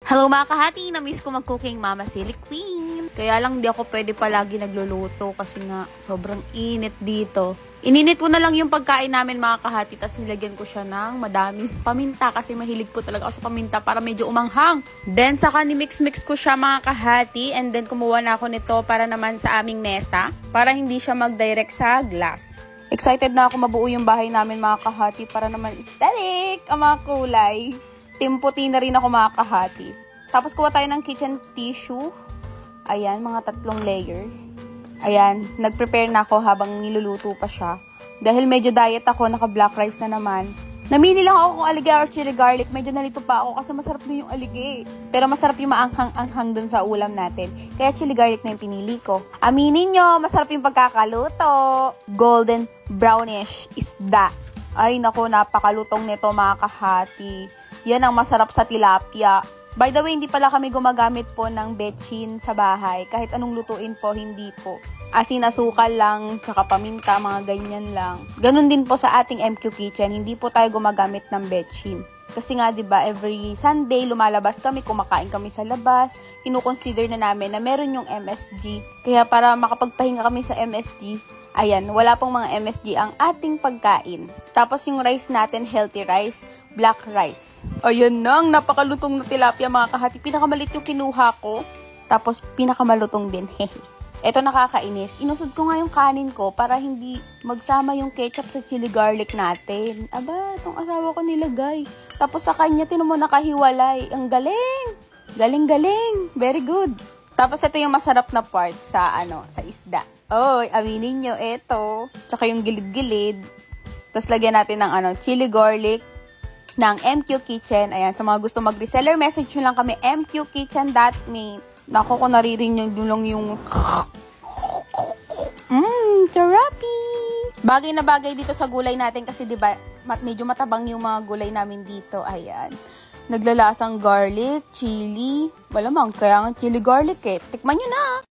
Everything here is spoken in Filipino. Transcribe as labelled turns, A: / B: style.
A: Hello mga kahati! Na-miss ko mag-cooking Mama Silly Queen. Kaya lang di ako pwede palagi nagluluto kasi nga sobrang init dito. Ininit ko na lang yung pagkain namin mga kahati, tapos nilagyan ko siya ng madaming paminta kasi mahilig po talaga ako sa paminta para medyo umanghang. Then saka ni-mix-mix ko siya mga kahati, and then kumuha na ako nito para naman sa aming mesa para hindi siya mag-direct sa glass. Excited na ako mabuo yung bahay namin mga kahati para naman aesthetic ang mga kulay. Timputi na rin ako mga kahati. Tapos kuha tayo ng kitchen tissue. Ayan, mga 3 layer. Ayan, nag-prepare na ako habang niluluto pa siya. Dahil medyo diet ako, naka-black rice na naman. Namili lang ako kung alige or chili garlic. Medyo nalito pa ako kasi masarap din yung alige. Pero masarap yung maanghang-anghang dun sa ulam natin. Kaya chili garlic na yung pinili ko. Aminin nyo, masarap yung pagkakaluto. Golden brownish isda. Ay nako, napakalutong nito mga kahati. Yan ang masarap sa tilapia. By the way, hindi pala kami gumagamit po ng betchin sa bahay. Kahit anong lutuin po, hindi po. Asin, asukal lang, tsaka paminta, mga ganyan lang. Ganun din po sa ating MQ Kitchen. Hindi po tayo gumagamit ng betchin. Kasi nga, diba, every Sunday, lumalabas kami, kumakain kami sa labas. Kinukonsider na namin na meron yung MSG. Kaya para makapagpahinga kami sa MSG, ayan, wala pong mga MSG ang ating pagkain. Tapos yung rice natin, healthy rice, black rice. Ayan nang, napakalutong na tilapia mga kahati. Pinakamalit yung kinuha ko. Tapos pinakamalutong din. Ito nakakainis. Inusod ko nga yung kanin ko para hindi magsama yung ketchup sa chili garlic natin. Aba, itong asawa ko nilagay. Tapos sa kanya, tinan mo nakahiwalay. Ang galing! Galing-galing! Very good. Tapos ito yung masarap na part sa sa isda. Oy, aminin nyo, eto. Tsaka yung gilid-gilid. Tapos lagyan natin ng chili garlic ng MQ Kitchen. Ayan, sa mga gusto mag-reseller, message nyo lang kami, mqkitchen.me. Nako, kung naririnig nyo lang yung charapi! Bagay na bagay dito sa gulay natin kasi diba, medyo matabang yung mga gulay namin dito. Ayan. Naglalasang garlic, chili. Malamang, kaya nga chili garlic eh. Tikman nyo na!